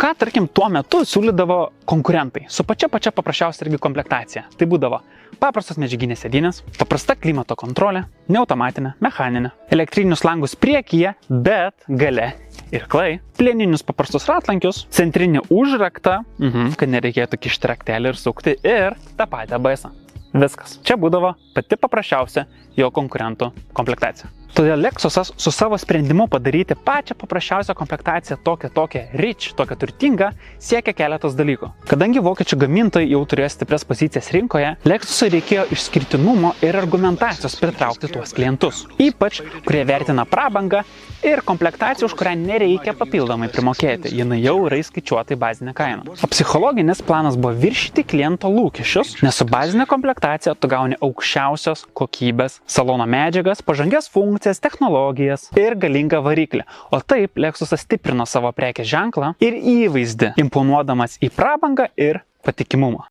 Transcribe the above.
ką, tarkim, tuo metu siūlydavo konkurentai su pačia paprasčiausia irgi komplektacija. Tai būdavo paprastos medžiaginės sėdynės, paprasta klimato kontrolė, neautomatinė, mechaninė, elektrinius langus priekyje, bet gale irklai, plieninius paprastus ratlankius, centrinį užraktą, kad nereikėtų kišti raktelį ir sukti, ir tą patį ABS-ą. Viskas. Čia būdavo pati paprasčiausia jo konkurentų komplektacija. Todėl Lexusas su savo sprendimu padaryti pačią paprasčiausią komplektaciją tokią rich, tokią turtingą, siekia keletos dalykų. Kadangi vokiečių gamintojai jau turėjo stiprias pozicijas rinkoje, Lexusui reikėjo išskirtinumo ir argumentacijos pritraukti tuos klientus. Ypač, kurie vertina prabangą ir komplektaciją, už kurią nereikia papildomai primokėti. Jinai jau yra įskaičiuota į bazinę kainą. O psichologinis planas buvo viršyti kliento lūkesčius, nes su bazinė komplektacija tu gauni aukščiausios kokybės salono medžiagas, pažangias funkcijas, technologijas ir galingą variklį. O taip Lexusas stiprino savo prekės ženklą ir įvaizdį, imponuodamas į prabangą ir patikimumą.